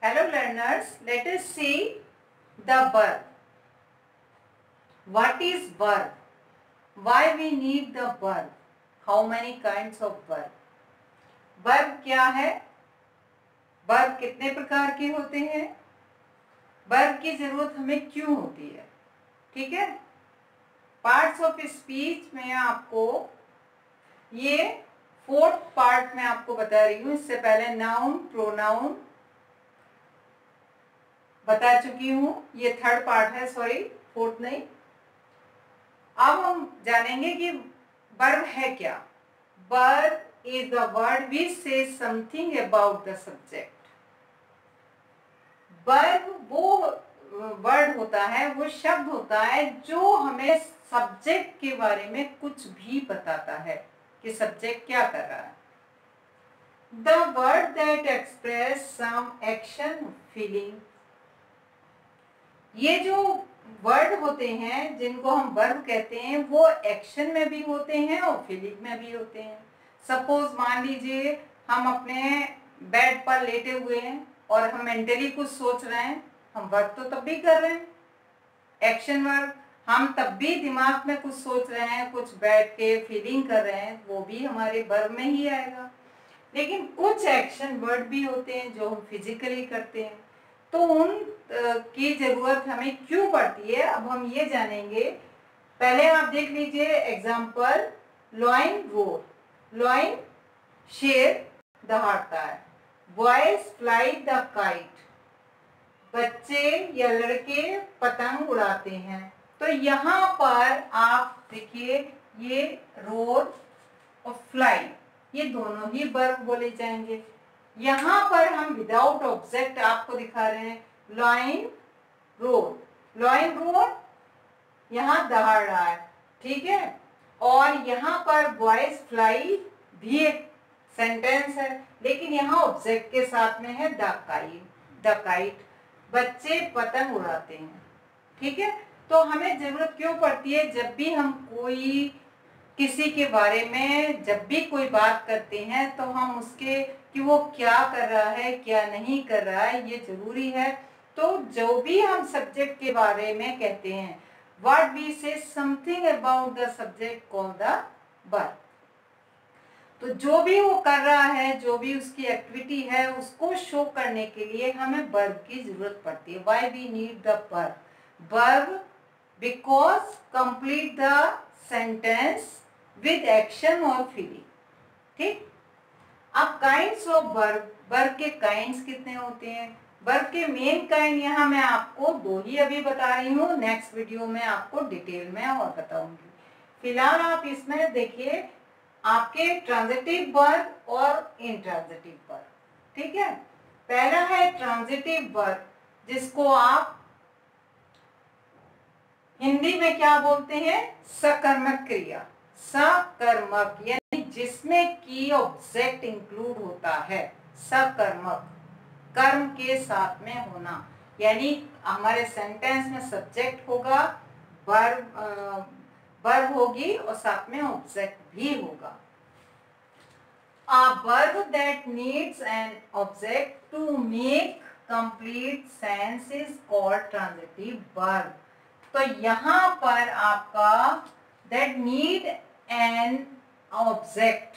Hello learners, let us see the verb. What is verb? Why we need the verb? How many kinds of verb? Verb क्या है? verb कितने प्रकार के होते हैं? verb की जरूरत हमें क्यों होती है? ठीक है, पार्ट्स ऑफ स्पीच में आपको ये फोर्थ पार्ट में आपको बता रही हूँ। इससे पहले नाउन प्रोनाउन बता चुकी हूँ, ये थर्ड पार्ट है, सॉरी फोर्थ नहीं। अब हम जानेंगे कि वर्ब है क्या। Verb is the word which says something about the subject. Verb वो वर्ड होता है, वो शब्द होता है जो हमें सब्जेक्ट के बारे में कुछ भी बताता है कि सब्जेक्ट क्या कर रहा है। The word that express some action feeling. ये जो वर्ड होते हैं जिनको हम वर्ब कहते हैं वो एक्शन में भी होते हैं और फीलिंग में भी होते हैं। सपोज मान लीजिए हम अपने बेड पर लेटे हुए हैं और हम मेंटली कुछ सोच रहे हैं, हम वर्ब तो तब भी कर रहे हैं, एक्शन वर्ब। हम तब भी दिमाग में कुछ सोच रहे हैं, कुछ बैठ के फीलिंग कर रहे हैं, वो भी हमारे वर्ब में ही आएगा। लेकिन कुछ एक्शन वर्ड भी होते हैं जो हम फिजिकली करते हैं, तो उन की जरूरत हमें क्यों पड़ती है, अब हम ये जानेंगे। पहले आप देख लीजिए एग्जाम्पल, लॉइन रोर, लॉइन शेर दहाड़ता है, बॉयज फ्लाई द काइट, बच्चे या लड़के पतंग उड़ाते हैं। तो यहाँ पर आप देखिए ये रोर और फ्लाई ये दोनों ही वर्ब बोले जाएंगे। यहाँ पर हम विदाउट ऑब्जेक्ट आपको दिखा रहे हैं, लॉइन रोर, लॉइन रोर यहाँ दहाड़ रहा है, ठीक है। और यहाँ पर बॉयज फ्लाई भी एक सेंटेंस है, लेकिन यहाँ ऑब्जेक्ट के साथ में है द काइट, बच्चे पतंग उड़ाते हैं, ठीक है। तो हमें जरूरत क्यों पड़ती है, जब भी हम कोई किसी के बारे में जब भी कोई बात करते हैं तो हम उसके कि वो क्या कर रहा है क्या नहीं कर रहा है ये जरूरी है। तो जो भी हम सब्जेक्ट के बारे में कहते हैं, what we say something about the subject called the verb. तो जो भी वो कर रहा है, जो भी उसकी एक्टिविटी है, उसको शो करने के लिए हमें वर्ब की जरूरत पड़ती है। Why we need the verb? Verb because complete the sentence with action और फीलिंग, ठीक। अब काइंड्स ऑफ वर्ब, वर्ब के काइंड्स कितने होते हैं? वर्ब के मेन काइंड यहाँ मैं आपको दो ही अभी बता रही हूँ, नेक्स्ट वीडियो में आपको डिटेल में और बताऊंगी। फिलहाल आप इसमें देखिए आपके ट्रांजिटिव वर्ब और इंट्रांजिटिव वर्ब, ठीक है। पहला है ट्रांजिटिव वर्ब, जिसको आप हिंदी में क्या बोलते हैं? सकर्मक क्रिया। सकर्मक यानी जिसमें की ऑब्जेक्ट इंक्लूड होता है, सकर्मक, कर्म के साथ में होना, यानी हमारे सेंटेंस में सब्जेक्ट होगा, वर्ब होगी और साथ में ऑब्जेक्ट भी होगा। A verb that needs an object to make complete sense is called transitive verb. तो यहाँ पर आपका that need an object,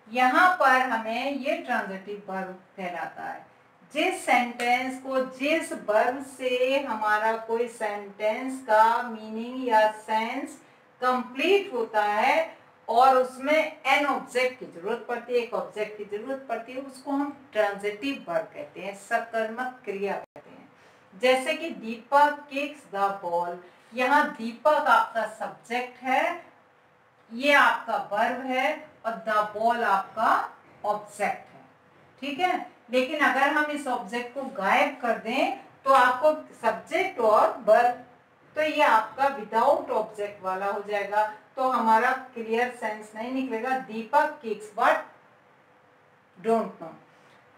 यहाँ पर हमें ये ट्रांजिटिव वर्ब कहलाता है। जिस सेंटेंस को, जिस वर्ब से हमारा कोई सेंटेंस का मीनिंग या सेंस कंप्लीट होता है और उसमें एन ऑब्जेक्ट की जरूरत पड़ती है, एक ऑब्जेक्ट की जरूरत पड़ती है, उसको हम ट्रांजिटिव वर्ब कहते हैं, सकर्मक क्रिया कहते हैं। जैसे कि दीपक किक्स द बॉल, यहाँ दीपक आपका सब्जेक्ट है, ये आपका वर्ब है और द बॉल आपका ऑब्जेक्ट है, ठीक है। लेकिन अगर हम इस ऑब्जेक्ट को गायब कर दें तो आपको सब्जेक्ट और वर्ब, तो ये आपका विदाउट ऑब्जेक्ट वाला हो जाएगा, तो हमारा क्लियर सेंस नहीं निकलेगा। दीपक किक्स व्हाट, डोंट नो।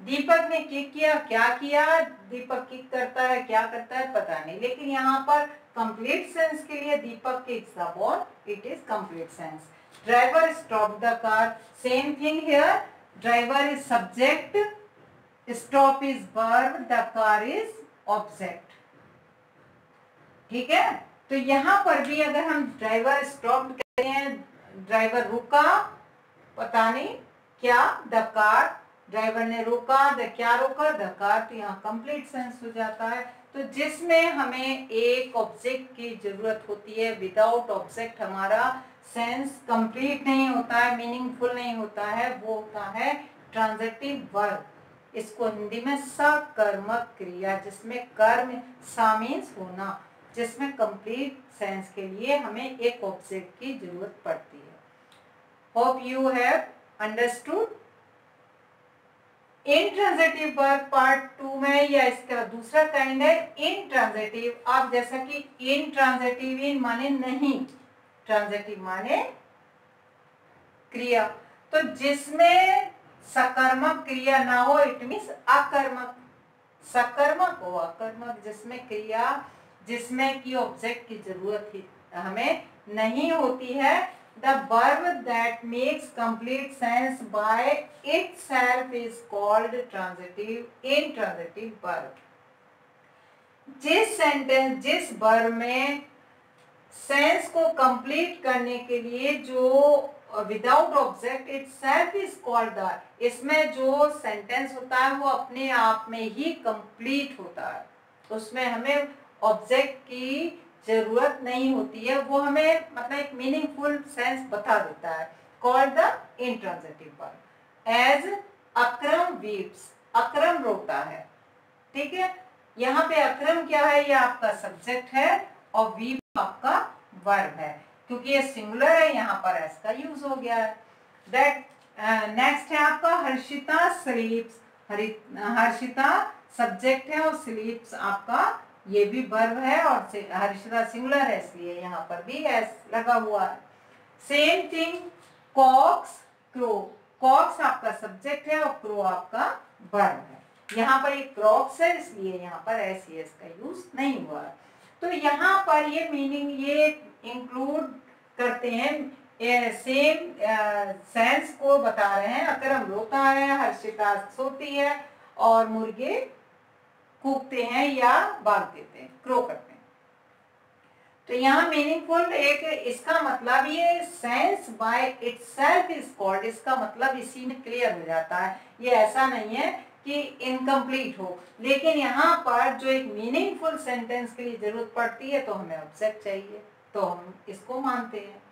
दीपक ने किक किया, क्या किया? दीपक किक करता है, क्या करता है पता नहीं, लेकिन यहाँ पर कंप्लीट सेंस के लिए Deepak kicks the ball, it is complete sense. Driver stop the car, same thing here, driver is subject, stop is verb, the car is object. ठीक है, तो यहां पर भी अगर हम ड्राइवर स्टॉप कहते हैं, ड्राइवर रुका, पता नहीं क्या, द कार, ड्राइवर ने रोका, द क्या रोका, द कार, तो यहाँ कंप्लीट सेंस हो जाता है। तो जिसमें हमें एक ऑब्जेक्ट की जरूरत होती है, विदाउट ऑब्जेक्ट हमारा सेंस कंप्लीट नहीं होता है, मीनिंगफुल नहीं होता है, वो होता है ट्रांजिटिव वर्ब। इसको हिंदी में सकर्मक क्रिया, जिसमें कर्म सा मीन्स होना, जिसमें कंप्लीट सेंस के लिए हमें एक ऑब्जेक्ट की जरूरत पड़ती है। Hope you have understood. Intransitive verb part 2 में, या इसका दूसरा काइंड है इनट्रांजिटिव। आप जैसा कि इनट्रांजिटिव, इन माने नहीं, ट्रांजिटिव माने क्रिया, तो जिसमें सकर्मक क्रिया ना हो, इट मीन्स अकर्मक। सकर्मक हो अकर्मक, जिसमें क्रिया, जिसमें की ऑब्जेक्ट की जरूरत ही हमें नहीं होती है। The verb that makes complete sense by itself is called transitive, intransitive verb। जिस वर्ब में सेंस को कंप्लीट करने के लिए जो without object itself is called the, इसमें जो सेंटेंस होता है वो अपने आप में ही कंप्लीट होता है, उसमें हमें ऑब्जेक्ट की जरूरत नहीं होती है, वो हमें मतलब एक मीनिंगफुल सेंस बता देता है, called the intransitive verb. As Akram weeps, Akram रोता है। ठीक है, यहाँ पे अक्रम क्या है, ये आपका सब्जेक्ट है और वीप आपका वर्ब है, क्योंकि ये सिंगुलर है, यहाँ पर एस का यूज हो गया है। दैट नेक्स्ट है आपका हर्षिता स्लीप्स। हर्षिता सब्जेक्ट है और स्लीप्स आपका ये भी वर्ब है, और हर्षिता सिंगुलर है इसलिए यहाँ पर भी एस लगा हुआ है। Same thing cocks, crow. Cocks आपका सब्जेक्ट है और क्रो आपका वर्ब है। यहाँ पर एक क्रॉक्स है इसलिए यहाँ पर एस का यूज नहीं हुआ है। तो यहाँ पर ये मीनिंग ये इंक्लूड करते हैं, सेम सेंस को बता रहे हैं। अकरम रोता है, हर्षिता सोती है और मुर्गे कूकते हैं या भाग देते हैं, क्रो करते हैं। तो यहाँ मीनिंगफुल एक, इसका मतलब ये sense by itself is called, इसका मतलब इसी में क्लियर हो जाता है। ये ऐसा नहीं है कि इनकम्प्लीट हो, लेकिन यहाँ पर जो एक मीनिंगफुल सेंटेंस के लिए जरूरत पड़ती है तो हमें ऑब्जेक्ट चाहिए, तो हम इसको मानते हैं।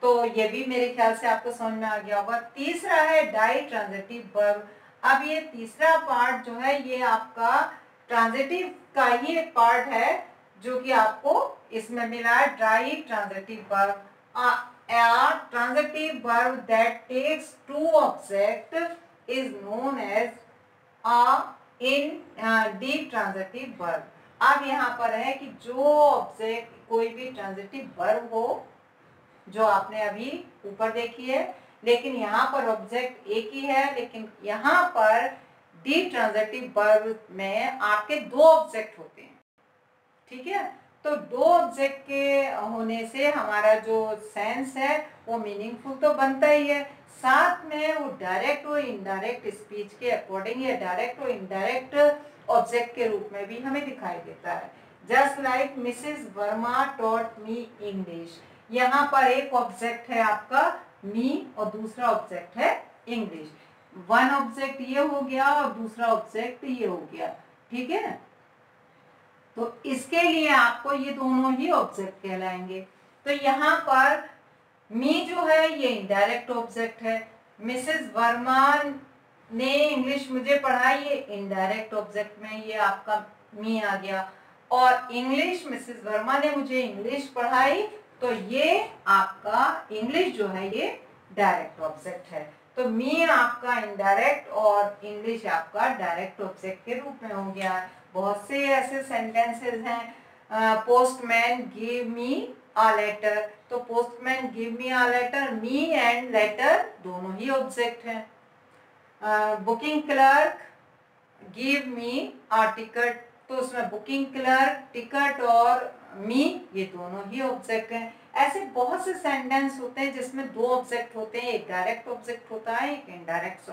तो ये भी मेरे ख्याल से आपको समझ में आ गया होगा। तीसरा है डाई ट्रांजिटिव वर्ब। अब ये तीसरा पार्ट जो है ये आपका ट्रांजिटिव का ही एक पार्ट है जो कि आपको इसमें मिला है, ditransitive verb. Transitive verb that takes two object is known as ditransitive verb. अब यहाँ पर है कि जो ऑब्जेक्ट कोई भी ट्रांजिटिव वर्ब हो, जो आपने अभी ऊपर देखी है, लेकिन यहाँ पर ऑब्जेक्ट एक ही है, लेकिन यहाँ पर डीप ट्रांजिटिव वर्ब में आपके दो ऑब्जेक्ट होते हैं। ठीक है, तो दो ऑब्जेक्ट के होने से हमारा जो सेंस है वो मीनिंगफुल तो बनता ही है, साथ में वो डायरेक्ट और इनडायरेक्ट स्पीच के अकॉर्डिंग या डायरेक्ट और इनडायरेक्ट ऑब्जेक्ट के रूप में भी हमें दिखाई देता है। Just like Mrs Verma taught me English, यहाँ पर एक ऑब्जेक्ट है आपका मी और दूसरा ऑब्जेक्ट है इंग्लिश। वन ऑब्जेक्ट ये हो गया और दूसरा ऑब्जेक्ट ये हो गया। ठीक है, तो इसके लिए आपको ये दोनों ही ऑब्जेक्ट कहलाएंगे। तो यहाँ पर मी जो है ये इनडायरेक्ट ऑब्जेक्ट है, मिसेस वर्मा ने इंग्लिश मुझे पढ़ाई, ये इनडायरेक्ट ऑब्जेक्ट में ये आपका मी आ गया, और इंग्लिश मिसेस वर्मा ने मुझे इंग्लिश पढ़ाई, तो ये आपका इंग्लिश जो है ये डायरेक्ट ऑब्जेक्ट है। तो मी आपका इनडायरेक्ट और इंग्लिश आपका डायरेक्ट ऑब्जेक्ट के रूप में हो गया है। बहुत से ऐसे सेंटेंसेस हैं, postman give me a letter, तो postman give me a letter, me and letter दोनों ही ऑब्जेक्ट हैं। Booking clerk give me a ticket, तो उसमें बुकिंग क्लर्क, टिकट और मी ये दोनों ही ऑब्जेक्ट हैं। ऐसे बहुत से सेंटेंस होते हैं जिसमें दो ऑब्जेक्ट होते हैं, एक डायरेक्ट ऑब्जेक्ट होता है, एक इनडायरेक्ट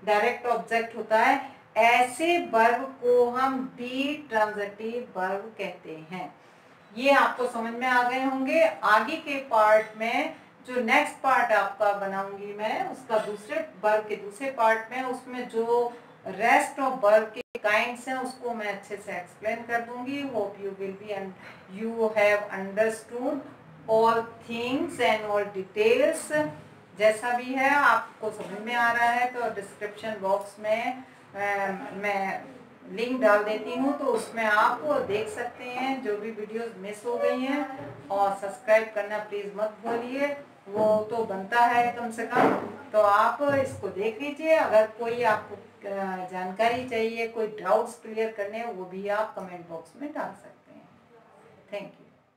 डायरेक्ट ऑब्जेक्ट होता है। ऐसे वर्ब को हम बी ट्रांजिटिव वर्ब कहते हैं। ये आपको समझ में आ गए होंगे। आगे के पार्ट में जो नेक्स्ट पार्ट आपका बनाऊंगी मैं, उसका दूसरे वर्ब के दूसरे पार्ट में, उसमें जो रेस्ट ऑफ वर्ब के काइंड्स हैं उसको मैं अच्छे से एक्सप्लेन कर दूंगी। Hope you will be and you have understood all things and all details. जैसा भी है आपको समझ में आ रहा है तो डिस्क्रिप्शन बॉक्स में मैं लिंक डाल देती हूँ, तो उसमें आप देख सकते हैं जो भी वीडियोस मिस हो गई हैं। और सब्सक्राइब करना प्लीज़ मत भूलिए, वो तो बनता है कम से कम। तो आप इसको देख लीजिए। अगर कोई आपको जानकारी चाहिए, कोई डाउट्स क्लियर करने हैं, वो भी आप कमेंट बॉक्स में डाल सकते हैं। Thank you.